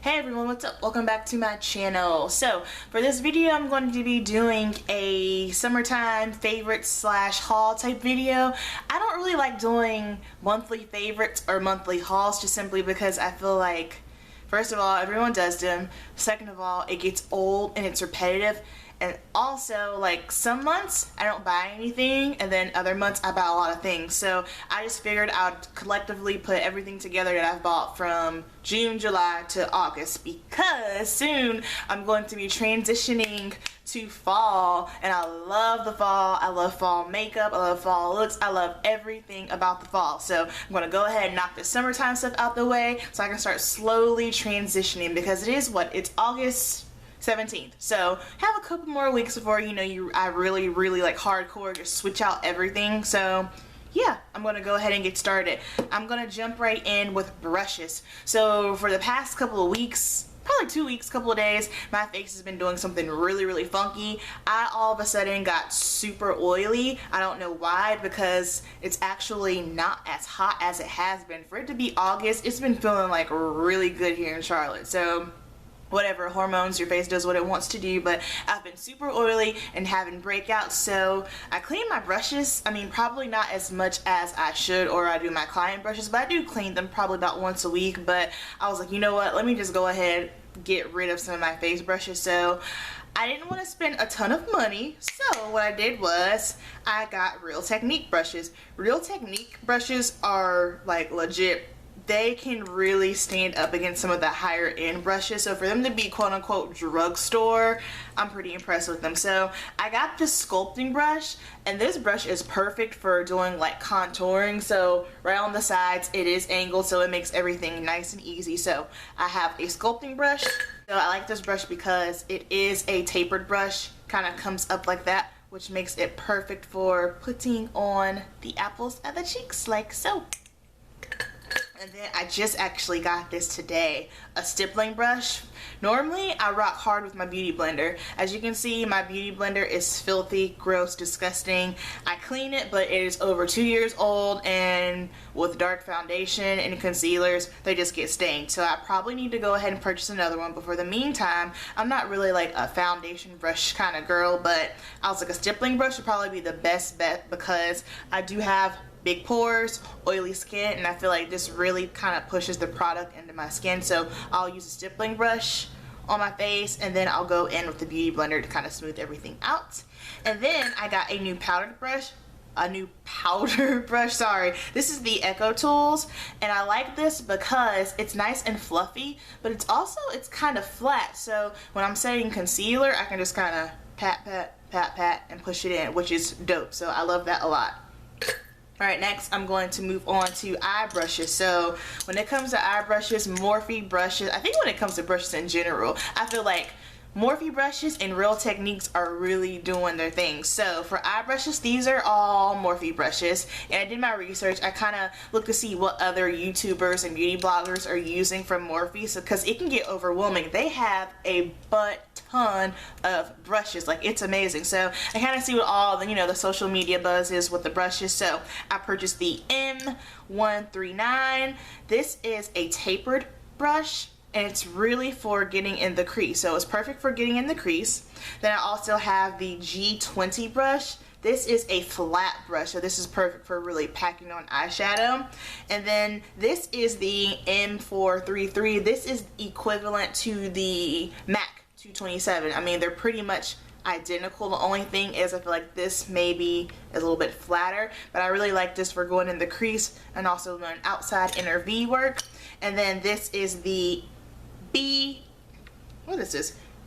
Hey everyone, what's up? Welcome back to my channel. So for this video I'm going to be doing a summertime favorite slash haul type video. I don't really like doing monthly favorites or monthly hauls just simply because I feel like, first of all, everyone does them. Second of all, it gets old and it's repetitive. And also, like, some months I don't buy anything, and then other months I buy a lot of things. So I just figured I'd collectively put everything together that I've bought from June, July to August, because soon I'm going to be transitioning to fall, and I love the fall. I love fall makeup, I love fall looks, I love everything about the fall. So I'm going to go ahead and knock the summertime stuff out the way so I can start slowly transitioning, because it is it's August 17th, so have a couple more weeks before I really like hardcore just switch out everything. So yeah, I'm gonna go ahead and get started. I'm gonna jump right in with brushes. So for the past couple of weeks, probably 2 weeks, couple of days, my face has been doing something really funky. I all of a sudden got super oily. I don't know why, because it's actually not as hot as it has been. For it to be August, it's been feeling like really good here in Charlotte. So whatever, hormones, your face does what it wants to do, but I've been super oily and having breakouts, so I clean my brushes. I mean, probably not as much as I should, or I do my client brushes, but I do clean them probably about once a week. But I was like, you know what, let me just go ahead get rid of some of my face brushes. So I didn't want to spend a ton of money, so what I did was I got Real Technique brushes. Real Technique brushes are like legit. They can really stand up against some of the higher end brushes, so for them to be quote unquote drugstore, I'm pretty impressed with them. So I got this sculpting brush, and this brush is perfect for doing like contouring. So right on the sides it is angled, so it makes everything nice and easy. So I have a sculpting brush. So I like this brush because it is a tapered brush, kind of comes up like that, which makes it perfect for putting on the apples of the cheeks like so. And then I just actually got this today, a stippling brush. Normally I rock hard with my beauty blender. As you can see, my beauty blender is filthy, gross, disgusting. I clean it, but it is over 2 years old, and with dark foundation and concealers, they just get stained. So I probably need to go ahead and purchase another one. But for the meantime, I'm not really like a foundation brush kind of girl, but I was like, a stippling brush would probably be the best bet, because I do have big pores, oily skin, and I feel like this really kind of pushes the product into my skin. So I'll use a stippling brush on my face, and then I'll go in with the beauty blender to kind of smooth everything out. And then I got a new powder brush. Sorry. This is the Echo Tools, and I like this because it's nice and fluffy, but it's kind of flat. So when I'm setting concealer, I can just kind of pat and push it in, which is dope. So I love that a lot. Alright, next I'm going to move on to eye brushes. So when it comes to eye brushes, Morphe brushes, I think when it comes to brushes in general, I feel like Morphe brushes and Real Techniques are really doing their thing. So for eye brushes, these are all Morphe brushes, and I did my research. I kind of looked to see what other YouTubers and beauty bloggers are using from Morphe, so because it can get overwhelming. They have a ton of brushes, like it's amazing. So I kind of see what all the the social media buzz is with the brushes. So I purchased the M139. This is a tapered brush, and it's really for getting in the crease. So it's perfect for getting in the crease. Then I also have the G20 brush. This is a flat brush, so this is perfect for really packing on eyeshadow. And then this is the M433. This is equivalent to the MAC 227. I mean, they're pretty much identical. The only thing is I feel like this maybe is a little bit flatter, but I really like this for going in the crease and also doing outside inner V work. And then this is the B81.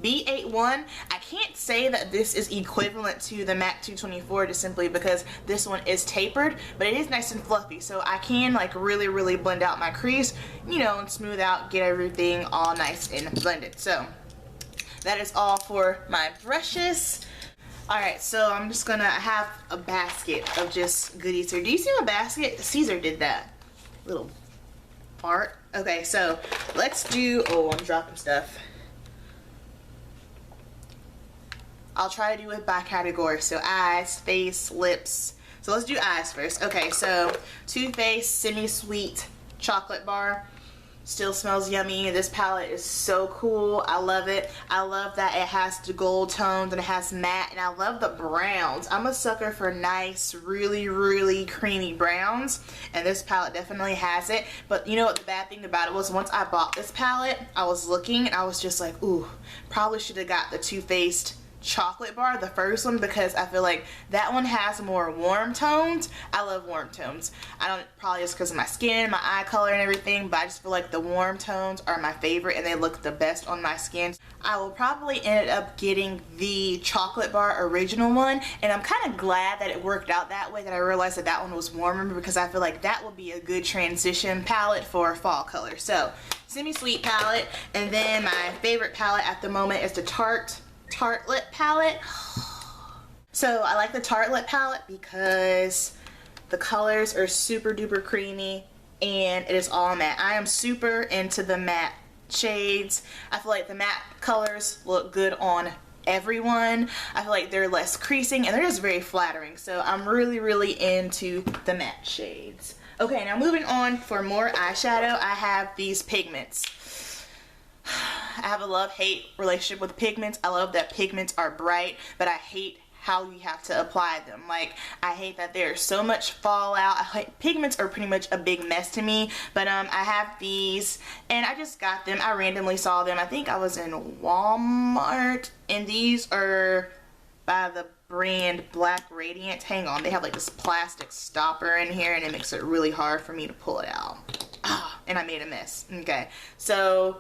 I can't say that this is equivalent to the MAC 224 just simply because this one is tapered, but it is nice and fluffy, so I can like really blend out my crease, and smooth out, get everything all nice and blended. So that is all for my brushes. Alright, so I'm just gonna have a basket of just goodies here. Do you see my basket? Caesar did that. Little fart. Okay, so let's do, oh, I'm dropping stuff. I'll try to do it by category. So eyes, face, lips. So let's do eyes first. Okay, so Too Faced Semi Sweet Chocolate Bar. Still smells yummy. This palette is so cool. I love it. I love that it has the gold tones and it has matte, and I love the browns. I'm a sucker for nice, really creamy browns, and this palette definitely has it. But you know what the bad thing about it was? Once I bought this palette, I was looking and I was just like, ooh, probably should have got the Too Faced chocolate bar, the first one, because I feel like that one has more warm tones. I love warm tones. I don't, probably just because of my skin, my eye color and everything, but I just feel like the warm tones are my favorite and they look the best on my skin. I will probably end up getting the chocolate bar original one, and I'm kind of glad that it worked out that way, that I realized that that one was warmer, because I feel like that will be a good transition palette for fall color. So semi-sweet palette, and then my favorite palette at the moment is the Tartelette palette. So I like the Tartelette palette because the colors are super duper creamy and it is all matte. I am super into the matte shades. I feel like the matte colors look good on everyone. I feel like they're less creasing and they're just very flattering. So I'm really into the matte shades. Okay, now moving on for more eyeshadow, I have these pigments. I have a love-hate relationship with pigments. I love that pigments are bright, but I hate how you have to apply them. Like, I hate that there's so much fallout. Pigments are pretty much a big mess to me, but I have these and I just got them. I randomly saw them. I think I was in Walmart, and these are by the brand Black Radiant. Hang on, they have like this plastic stopper in here and it makes it really hard for me to pull it out. And I made a mess. Okay, so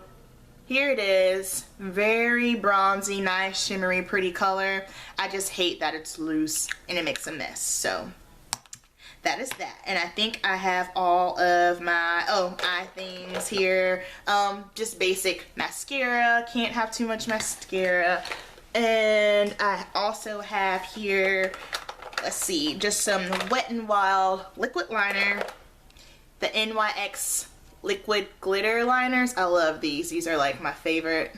here it is. Very bronzy, nice, shimmery, pretty color. I just hate that it's loose and it makes a mess. So that is that. And I think I have all of my eye things here. Just basic mascara. Can't have too much mascara. And I also have here, let's see, just some Wet n Wild liquid liner. The NYX liquid glitter liners. I love these. These are like my favorite.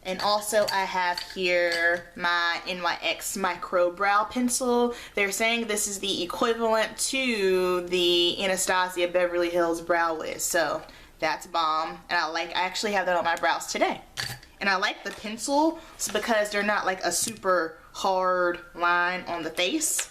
And also I have here my NYX micro brow pencil. They're saying this is the equivalent to the Anastasia Beverly Hills Brow Wiz. So that's bomb. And I actually have that on my brows today. And I like the pencils because they're not like a super hard line on the face.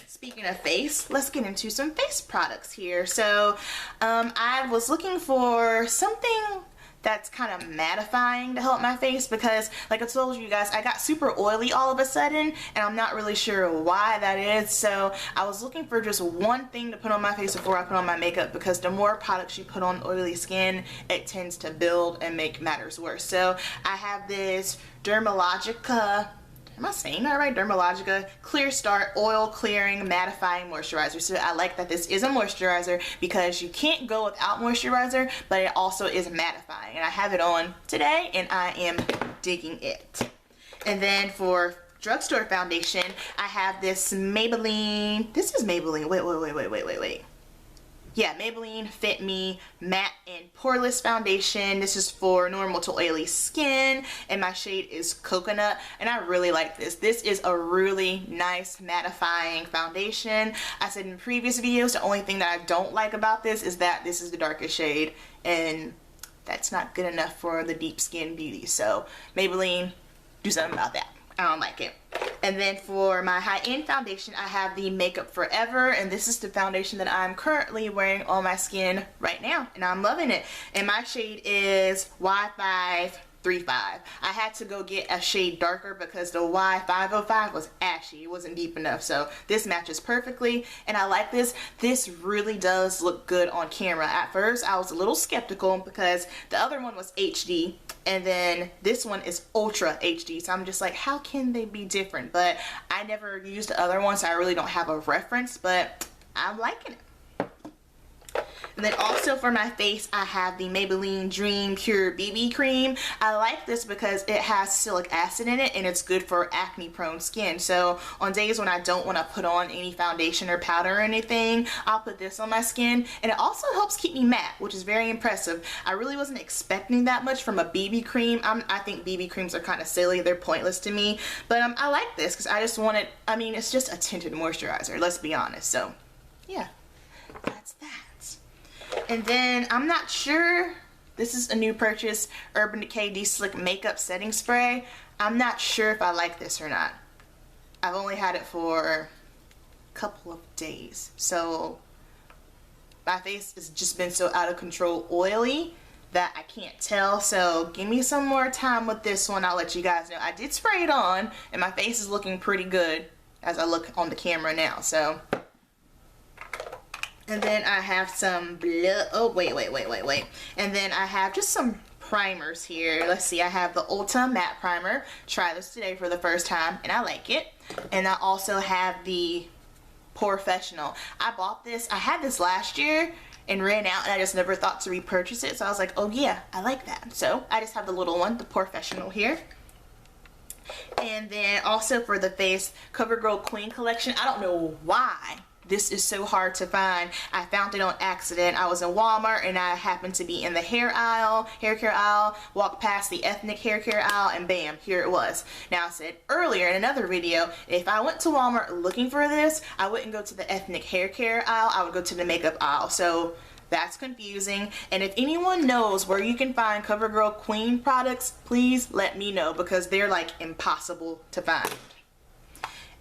Speaking of face, let's get into some face products here. So I was looking for something that's kind of mattifying to help my face, because like I told you guys, I got super oily all of a sudden and I'm not really sure why that is. So I was looking for just one thing to put on my face before I put on my makeup, because the more products you put on oily skin, it tends to build and make matters worse. So I have this Dermalogica, am I saying that right? Dermalogica Clear Start Oil Clearing Mattifying Moisturizer. So I like that this is a moisturizer because you can't go without moisturizer, but it also is mattifying. And I have it on today and I am digging it. And then for drugstore foundation, I have this Maybelline. This is Maybelline. Wait. Yeah, Maybelline Fit Me Matte and Poreless Foundation. This is for normal to oily skin, and my shade is Coconut, and I really like this. This is a really nice mattifying foundation. I said in previous videos, the only thing that I don't like about this is that this is the darkest shade, and that's not good enough for the deep skin beauty. So Maybelline, do something about that. I don't like it. And then for my high-end foundation, I have the Makeup Forever, and this is the foundation that I'm currently wearing on my skin right now, and I'm loving it. And my shade is Y535. I had to go get a shade darker because the Y505 was ashy. It wasn't deep enough, so this matches perfectly, and I like this. This really does look good on camera. At first, I was a little skeptical because the other one was HD, and then this one is Ultra HD, so I'm just like, how can they be different? But I never used the other one, so I really don't have a reference, but I'm liking it. And then also for my face, I have the Maybelline Dream Pure BB Cream. I like this because it has salicylic acid in it and it's good for acne prone skin. So on days when I don't want to put on any foundation or powder or anything, I'll put this on my skin, and it also helps keep me matte, which is very impressive. I really wasn't expecting that much from a BB cream. I think BB creams are kind of silly. They're pointless to me, but I like this because I just wanted, I mean, it's just a tinted moisturizer, let's be honest. So yeah, that's that. And then I'm not sure, this is a new purchase, Urban Decay De-Slick Makeup Setting Spray. I'm not sure if I like this or not. I've only had it for a couple of days, so my face has just been so out of control oily that I can't tell. So give me some more time with this one, I'll let you guys know. I did spray it on and my face is looking pretty good as I look on the camera now. So, and then I have some wait. And then I have just some primers here. Let's see, I have the Ulta Matte Primer. Try this today for the first time and I like it. And I also have the Professional. I bought this, I had this last year and ran out and I just never thought to repurchase it. So I was like, oh yeah, I like that. So I just have the little one, the Professional here. And then also for the face, CoverGirl Queen Collection. I don't know why this is so hard to find. I found it on accident. I was in Walmart and I happened to be in the hair care aisle, walked past the ethnic hair care aisle, and bam, here it was. Now I said earlier in another video, if I went to Walmart looking for this, I wouldn't go to the ethnic hair care aisle, I would go to the makeup aisle. So that's confusing. And if anyone knows where you can find CoverGirl Queen products, please let me know because they're like impossible to find.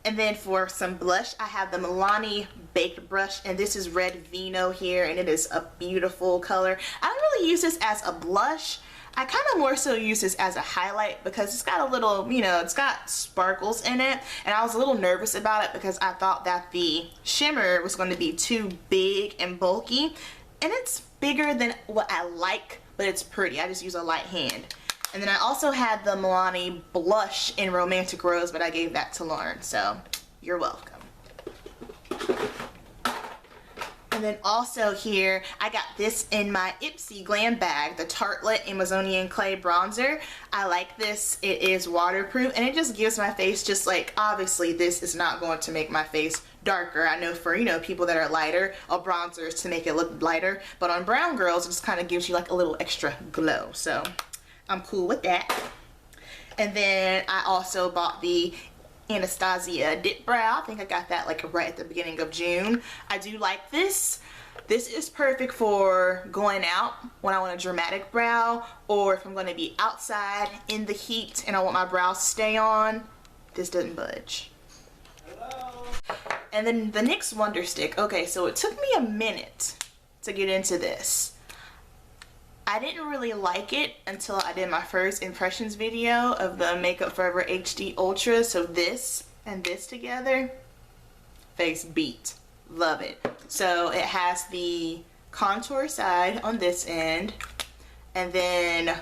And then for some blush, I have the Milani Baked Brush, and this is Red Vino here, and it is a beautiful color. I don't really use this as a blush. I kind of more so use this as a highlight because it's got a little, you know, it's got sparkles in it, and I was a little nervous about it because I thought that the shimmer was going to be too big and bulky, and it's bigger than what I like, but it's pretty. I just use a light hand. And then I also had the Milani blush in Romantic Rose, but I gave that to Lauren, so you're welcome. And then also here, I got this in my Ipsy Glam bag, the Tartelette Amazonian Clay Bronzer. I like this. It is waterproof, and it just gives my face just like, obviously this is not going to make my face darker. I know for, you know, people that are lighter, a bronzer is to make it look lighter, but on brown girls, it just kind of gives you like a little extra glow, so I'm cool with that. And then I also bought the Anastasia Dip Brow. I think I got that like right at the beginning of June. I do like this. This is perfect for going out when I want a dramatic brow, or if I'm going to be outside in the heat and I want my brows to stay on. This doesn't budge. Hello. And then the NYX Wonder Stick. Okay, so it took me a minute to get into this. I didn't really like it until I did my first impressions video of the Makeup Forever HD Ultra. So this and this together, face beat. Love it. So it has the contour side on this end and then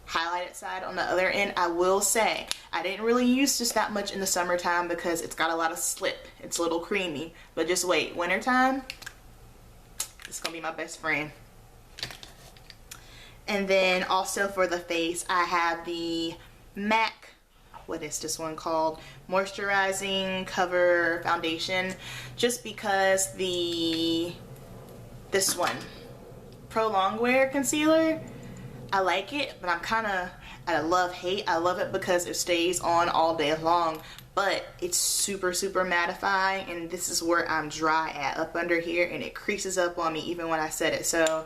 highlighted side on the other end. I will say I didn't really use this that much in the summertime because it's got a lot of slip. It's a little creamy, but just wait, wintertime, it's gonna be my best friend. And then also for the face, I have the MAC, what is this one called? Moisturizing Cover Foundation, just because this one, Pro Longwear Concealer, I like it, but I'm kind of at a love-hate. I love it because it stays on all day long, but it's super mattifying, and this is where I'm dry at, up under here, and it creases up on me even when I set it. So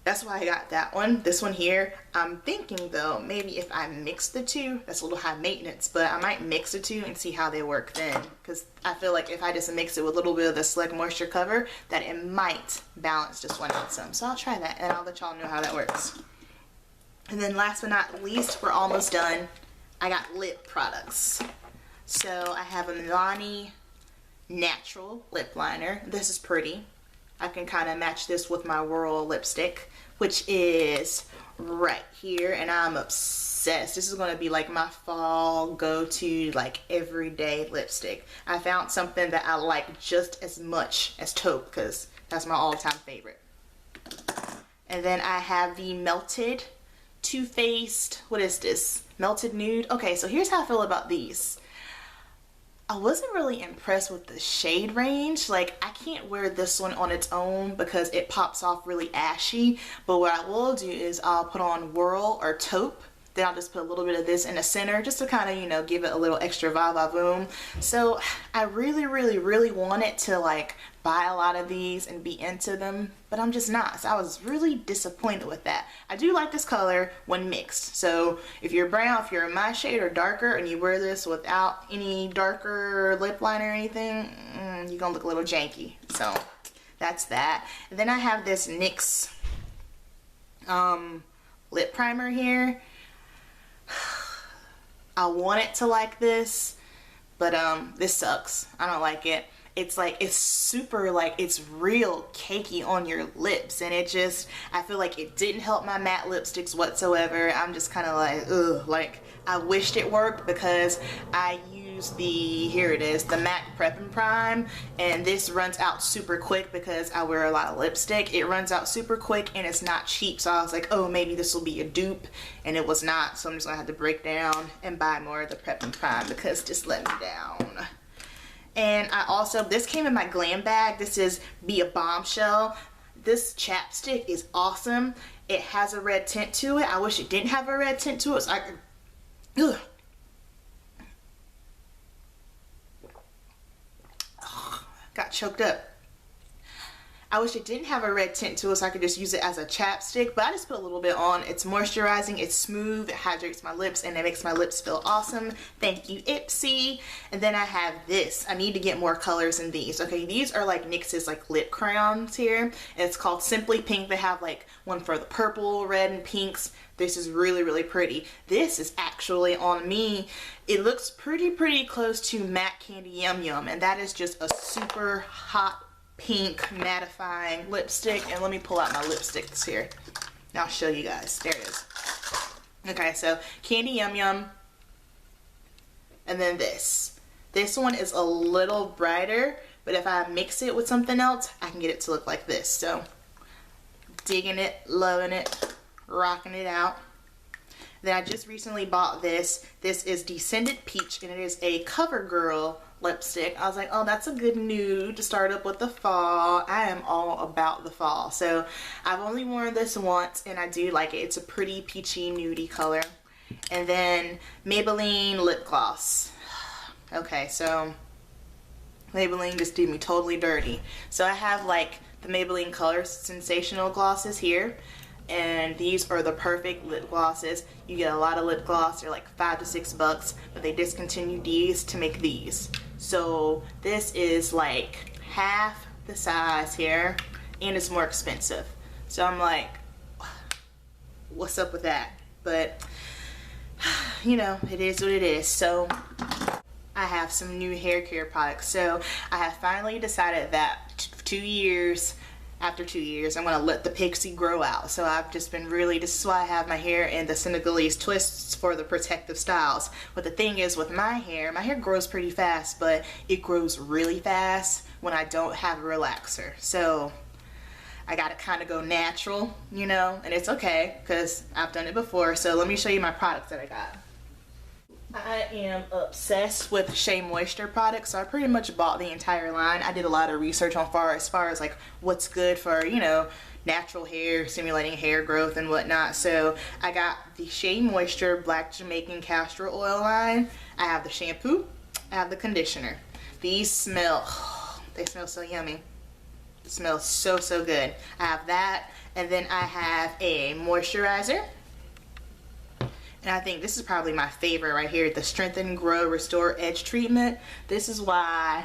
that's why I got that one. This one here, I'm thinking though, maybe if I mix the two, that's a little high maintenance, but I might mix the two and see how they work then. Because I feel like if I just mix it with a little bit of the Select Moisture Cover, that it might balance this one out some. So I'll try that and I'll let y'all know how that works. And then last but not least, we're almost done. I got lip products. So I have a Milani Natural Lip Liner. This is pretty. I can kind of match this with my Whirl lipstick, which is right here, and I'm obsessed. This is going to be like my fall go-to, like everyday lipstick. I found something that I like just as much as taupe because that's my all-time favorite. And then I have the Melted Too Faced, what is this? Melted Nude. Okay, so here's how I feel about these. I wasn't really impressed with the shade range. Like, I can't wear this one on its own because it pops off really ashy. But what I will do is I'll put on Whirl or Taupe. Then I'll just put a little bit of this in the center just to kind of, you know, give it a little extra va-va-voom. So I really wanted to like buy a lot of these and be into them, but I'm just not. So I was really disappointed with that. I do like this color when mixed. So if you're brown, if you're in my shade or darker and you wear this without any darker lip liner or anything, you're gonna look a little janky. So that's that. And then I have this NYX lip primer here. I wanted to like this, but this sucks. I don't like it. It's like, it's super like, it's real cakey on your lips, and it just, I feel like it didn't help my matte lipsticks whatsoever. I'm just kind of like, ugh, like I wished it worked because I use the, here it is, the MAC Prep and Prime, and this runs out super quick because I wear a lot of lipstick. It runs out super quick and it's not cheap, so I was like, oh, maybe this will be a dupe, and it was not. So I'm just gonna have to break down and buy more of the Prep and Prime because this let me down. And I also, this came in my glam bag. This is Be a Bombshell. This chapstick is awesome. It has a red tint to it. I wish it didn't have a red tint to it so I could, ugh. Got choked up. I wish it didn't have a red tint to it so I could just use it as a chapstick, but I just put a little bit on. It's moisturizing, it's smooth, it hydrates my lips, and it makes my lips feel awesome. Thank you, Ipsy. And then I have this. I need to get more colors in these. Okay, these are like NYX's like lip crayons here. And it's called Simply Pink. They have like one for the purple, red, and pinks. This is really pretty. This is actually on me. It looks pretty close to Matte Candy Yum Yum, and that is just a super hot pink mattifying lipstick. And let me pull out my lipsticks here. I'll show you guys. There it is. Okay, so Candy Yum Yum, and then this. This one is a little brighter, but if I mix it with something else, I can get it to look like this. So digging it, loving it, rocking it out. Then I just recently bought this. This is Descended Peach, and it is a CoverGirl lipstick. I was like, oh, that's a good nude to start up with the fall. I am all about the fall. So I've only worn this once, and I do like it. It's a pretty peachy nudie color. And then Maybelline lip gloss. Okay, so Maybelline just did me totally dirty. So I have like the Maybelline Color Sensational glosses here, and these are the perfect lip glosses. You get a lot of lip gloss. They're like $5 to $6, but they discontinued these to make these. So this is like half the size here, and it's more expensive. So I'm like, what's up with that? But you know, it is what it is. So I have some new hair care products. So I have finally decided that 2 years, after 2 years, I'm gonna let the pixie grow out. So I've just been really, this is why I have my hair in the Senegalese twists for the protective styles. But the thing is with my hair grows pretty fast, but it grows really fast when I don't have a relaxer. So I gotta kind of go natural, you know, and it's okay because I've done it before. So let me show you my products that I got. I am obsessed with Shea Moisture products, so I pretty much bought the entire line. I did a lot of research on as far as like what's good for, you know, natural hair, stimulating hair growth and whatnot. So I got the Shea Moisture Black Jamaican Castor Oil line. I have the shampoo, I have the conditioner. These smell, they smell so yummy. It smells so good. I have that, and then I have a moisturizer. And I think this is probably my favorite right here, the Strengthen, Grow, Restore Edge Treatment. This is why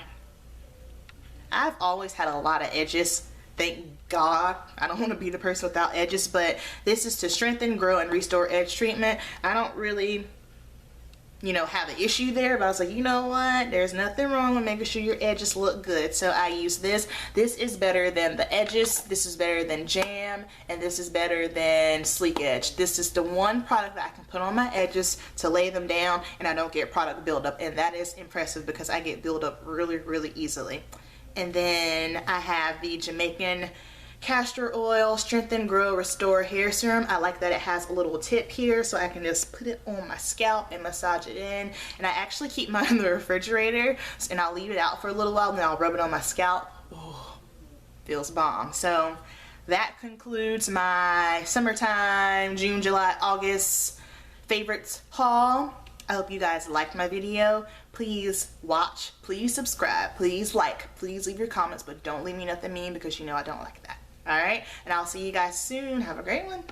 I've always had a lot of edges. Thank God. I don't want to be the person without edges, but this is to strengthen, grow, and restore edge treatment. I don't really, you know, have an issue there, but I was like, you know what? There's nothing wrong with making sure your edges look good. So I use this. This is better than the Edges. This is better than Jam, and this is better than Sleek Edge. This is the one product that I can put on my edges to lay them down, and I don't get product buildup, and that is impressive because I get buildup really easily. And then I have the Jamaican Castor Oil Strengthen, Grow, Restore Hair Serum. I like that it has a little tip here so I can just put it on my scalp and massage it in. And I actually keep mine in the refrigerator, and I'll leave it out for a little while and then I'll rub it on my scalp. Oh, feels bomb. So that concludes my summertime, June, July, August favorites haul. I hope you guys liked my video. Please watch, please subscribe, please like, please leave your comments, but don't leave me nothing mean because you know I don't like that. Alright? And I'll see you guys soon. Have a great one.